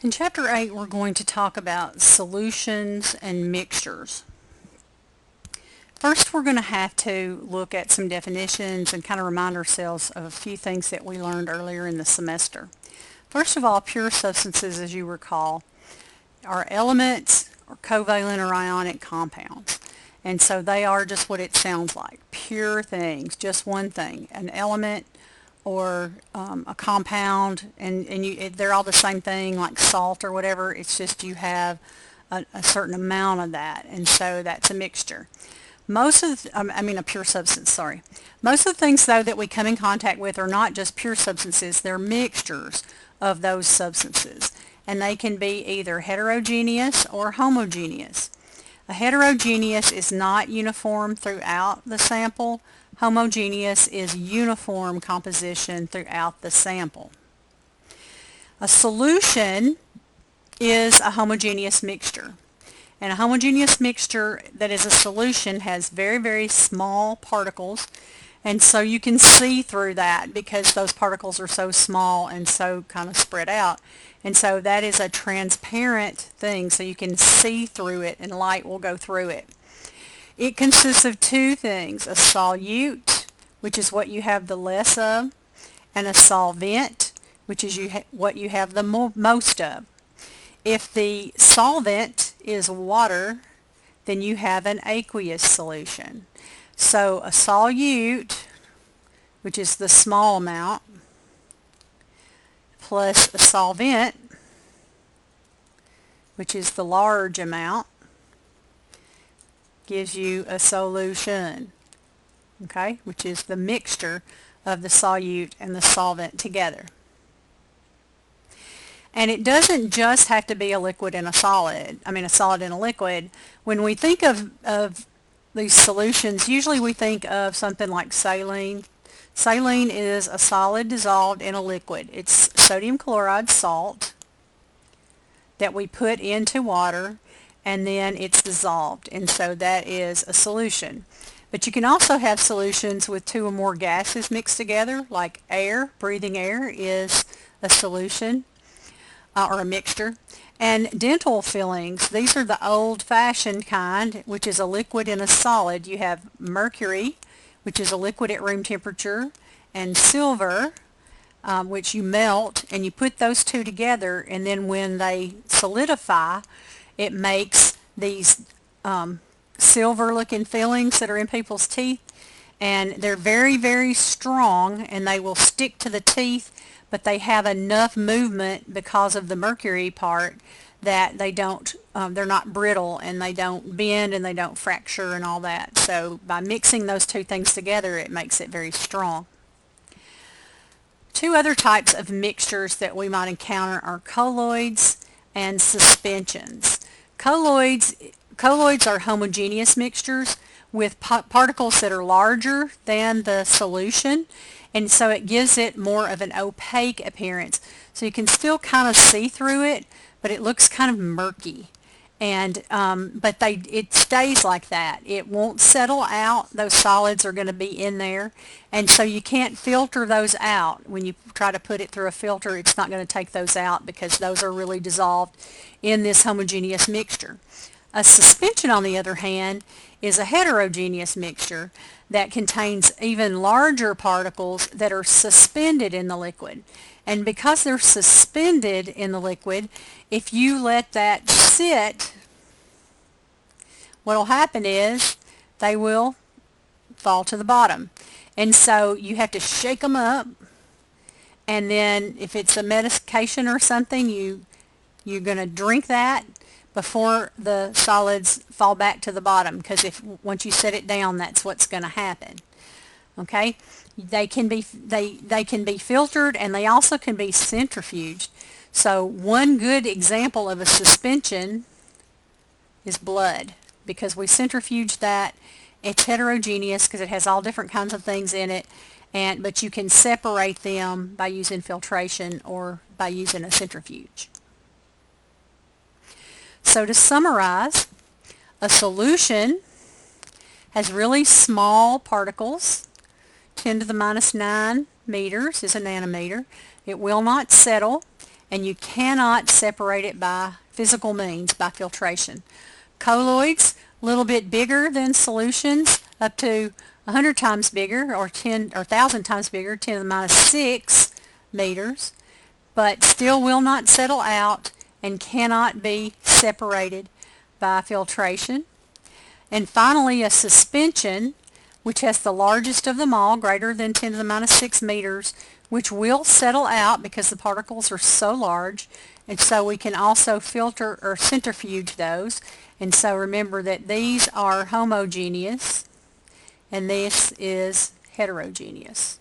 In Chapter 8, we're going to talk about solutions and mixtures. First, we're going to have to look at some definitions and kind of remind ourselves of a few things that we learned earlier in the semester. First of all, pure substances, as you recall, are elements or covalent or ionic compounds. And so they are just what it sounds like, pure things, just one thing, an element or a compound, and they're all the same thing, like salt or whatever. It's just you have a certain amount of that, and so that's a mixture. Most of the, a pure substance, sorry. Most of the things, though, that we come in contact with are not just pure substances. They're mixtures of those substances, and they can be either heterogeneous or homogeneous. A heterogeneous is not uniform throughout the sample. Homogeneous is uniform composition throughout the sample. A solution is a homogeneous mixture. And a homogeneous mixture that is a solution has very, very small particles, and so you can see through that because those particles are so small and so kind of spread out. And so that is a transparent thing, so you can see through it and light will go through it. It consists of two things, a solute, which is what you have the less of, and a solvent, which is what you have the most of. If the solvent is water, then you have an aqueous solution. So a solute, which is the small amount, plus a solvent, which is the large amount, gives you a solution, okay, which is the mixture of the solute and the solvent together. And it doesn't just have to be a liquid and a solid, a solid and a liquid. When we think of these solutions, usually we think of something like saline. Saline is a solid dissolved in a liquid. It's sodium chloride salt that we put into water, and then it's dissolved, and so that is a solution. But you can also have solutions with two or more gases mixed together, like air. Breathing air is a solution or a mixture. And dental fillings, these are the old-fashioned kind, which is a liquid and a solid. You have mercury, which is a liquid at room temperature, and silver, which you melt, and you put those two together, and then when they solidify, it makes these silver-looking fillings that are in people's teeth, and they're very, very strong, and they will stick to the teeth, but they have enough movement because of the mercury part that they don't, they're not brittle, and they don't bend, and they don't fracture and all that. So by mixing those two things together, it makes it very strong. Two other types of mixtures that we might encounter are colloids and suspensions. Colloids are homogeneous mixtures with particles that are larger than the solution, and so it gives it more of an opaque appearance. So you can still kind of see through it, but it looks kind of murky. And but it stays like that. It won't settle out. Those solids are going to be in there, and so you can't filter those out. When you try to put it through a filter, it's not going to take those out because those are really dissolved in this homogeneous mixture. A suspension, on the other hand, is a heterogeneous mixture that contains even larger particles that are suspended in the liquid. And because they're suspended in the liquid, if you let that sit, what will happen is they will fall to the bottom. And so you have to shake them up, and then if it's a medication or something, you're going to drink that before the solids fall back to the bottom, because once you set it down, that's what's going to happen. Okay, they can be filtered, and they also can be centrifuged. So one good example of a suspension is blood, because we centrifuge that. It's heterogeneous because it has all different kinds of things in it, but you can separate them by using filtration or by using a centrifuge. So to summarize, a solution has really small particles. 10 to the minus 9 meters is a nanometer. It will not settle, and you cannot separate it by physical means, by filtration. Colloids, a little bit bigger than solutions, up to 100 times bigger, or 1,000 times bigger, 10 to the minus 6 meters, but still will not settle out and cannot be separated by filtration. And finally, a suspension, which has the largest of them all, greater than 10 to the minus 6 meters, which will settle out because the particles are so large, and so we can also filter or centrifuge those. And so remember that these are homogeneous and this is heterogeneous.